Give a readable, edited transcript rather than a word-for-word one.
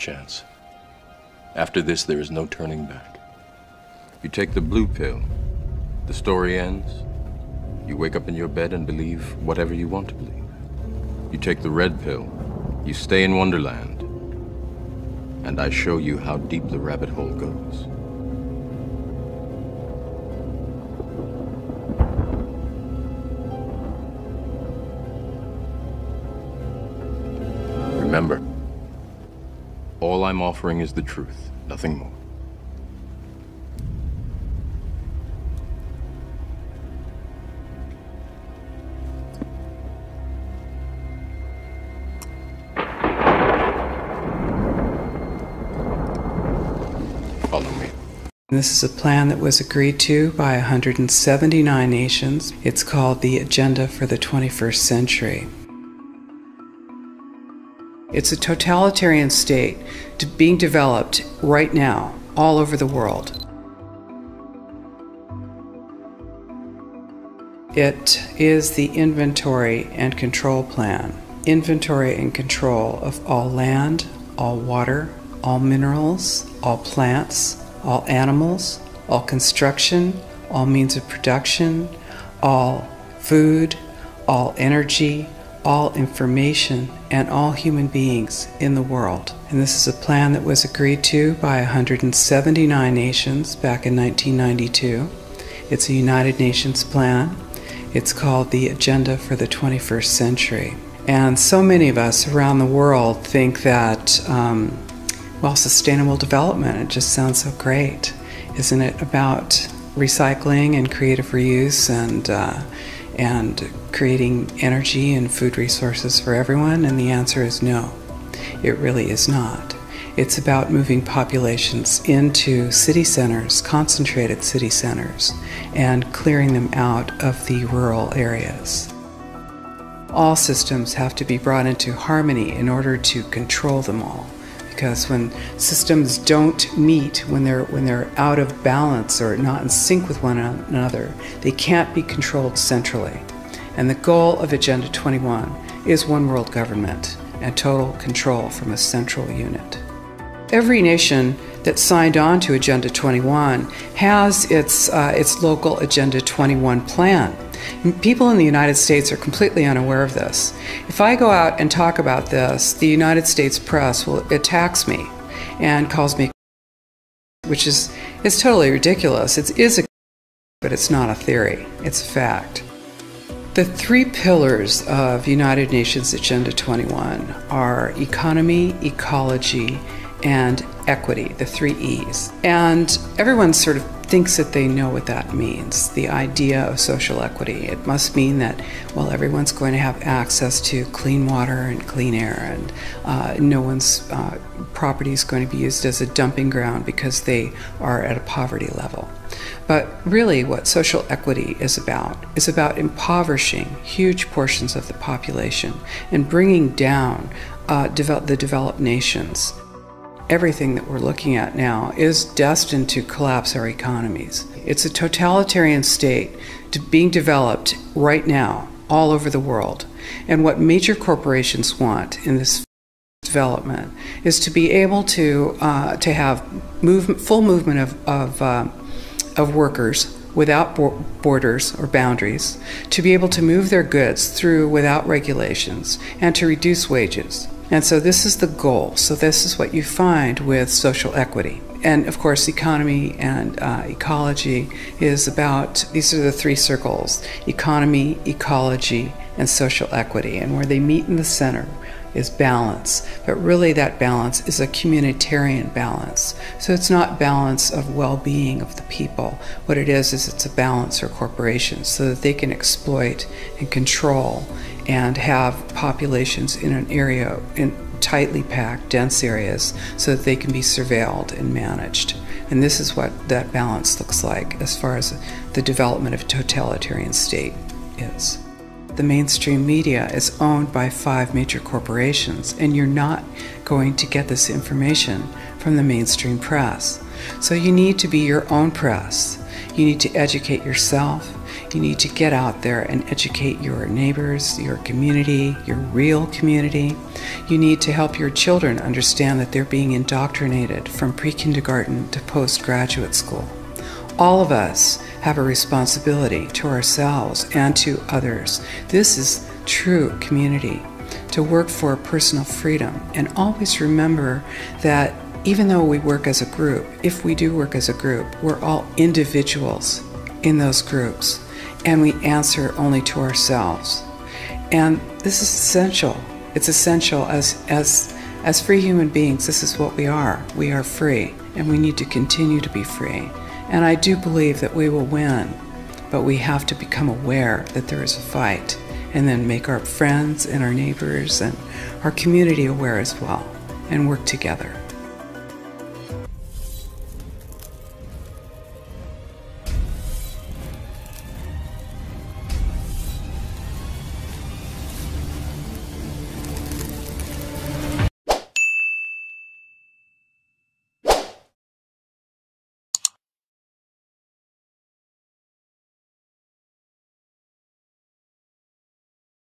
chance. After this, there is no turning back. You take the blue pill, the story ends. You wake up in your bed and believe whatever you want to believe. You take the red pill, you stay in Wonderland, and I show you how deep the rabbit hole goes. Remember, all I'm offering is the truth, nothing more. Follow me. This is a plan that was agreed to by 179 nations. It's called the Agenda for the 21st Century. It's a totalitarian state being developed right now all over the world. It is the inventory and control plan. Inventory and control of all land, all water, all minerals, all plants, all animals, all construction, all means of production, all food, all energy, all information, and all human beings in the world. And this is a plan that was agreed to by 179 nations back in 1992. It's a United Nations plan. It's called the Agenda for the 21st Century. And so many of us around the world think that, well, sustainable development, it just sounds so great. Isn't it about recycling and creative reuse and creating energy and food resources for everyone? And the answer is no, it really is not. It's about moving populations into city centers, concentrated city centers, and clearing them out of the rural areas. All systems have to be brought into harmony in order to control them all. Because when systems don't meet, when they're out of balance or not in sync with one another, they can't be controlled centrally. And the goal of Agenda 21 is one world government and total control from a central unit. Every nation that signed on to Agenda 21 has its local Agenda 21 plan. And people in the United States are completely unaware of this. If I go out and talk about this, the United States press attacks me and calls me, which is totally ridiculous. It is but it's not a theory, it's a fact. The three pillars of United Nations Agenda 21 are economy, ecology, and equity, the three E's. And everyone sort of thinks that they know what that means, the idea of social equity. It must mean that, well, everyone's going to have access to clean water and clean air, and no one's property is going to be used as a dumping ground because they are at a poverty level. But really what social equity is about impoverishing huge portions of the population and bringing down the developed nations. Everything that we're looking at now is destined to collapse our economies. It's a totalitarian state being developed right now all over the world. And what major corporations want in this development is to be able to have full movement of workers without borders or boundaries, to be able to move their goods through without regulations, and to reduce wages. And so this is the goal. So this is what you find with social equity. And of course, economy and ecology is about, these are the three circles: economy, ecology, and social equity. And where they meet in the center is balance. But really that balance is a communitarian balance. So it's not balance of well-being of the people. What it is it's a balance for corporations so that they can exploit and control and have populations in an area, in tightly packed, dense areas, so that they can be surveilled and managed. And this is what that balance looks like as far as the development of a totalitarian state is. The mainstream media is owned by 5 major corporations, and you're not going to get this information from the mainstream press. So you need to be your own press. You need to educate yourself. You need to get out there and educate your neighbors, your community, your real community. You need to help your children understand that they're being indoctrinated from pre-kindergarten to postgraduate school. All of us have a responsibility to ourselves and to others. This is true community, to work for personal freedom. And always remember that even though we work as a group, if we do work as a group, we're all individuals in those groups, and we answer only to ourselves. And this is essential. It's essential as free human beings. This is what we are. We are free, and we need to continue to be free. And I do believe that we will win, but we have to become aware that there is a fight, and then make our friends and our neighbors and our community aware as well, and work together.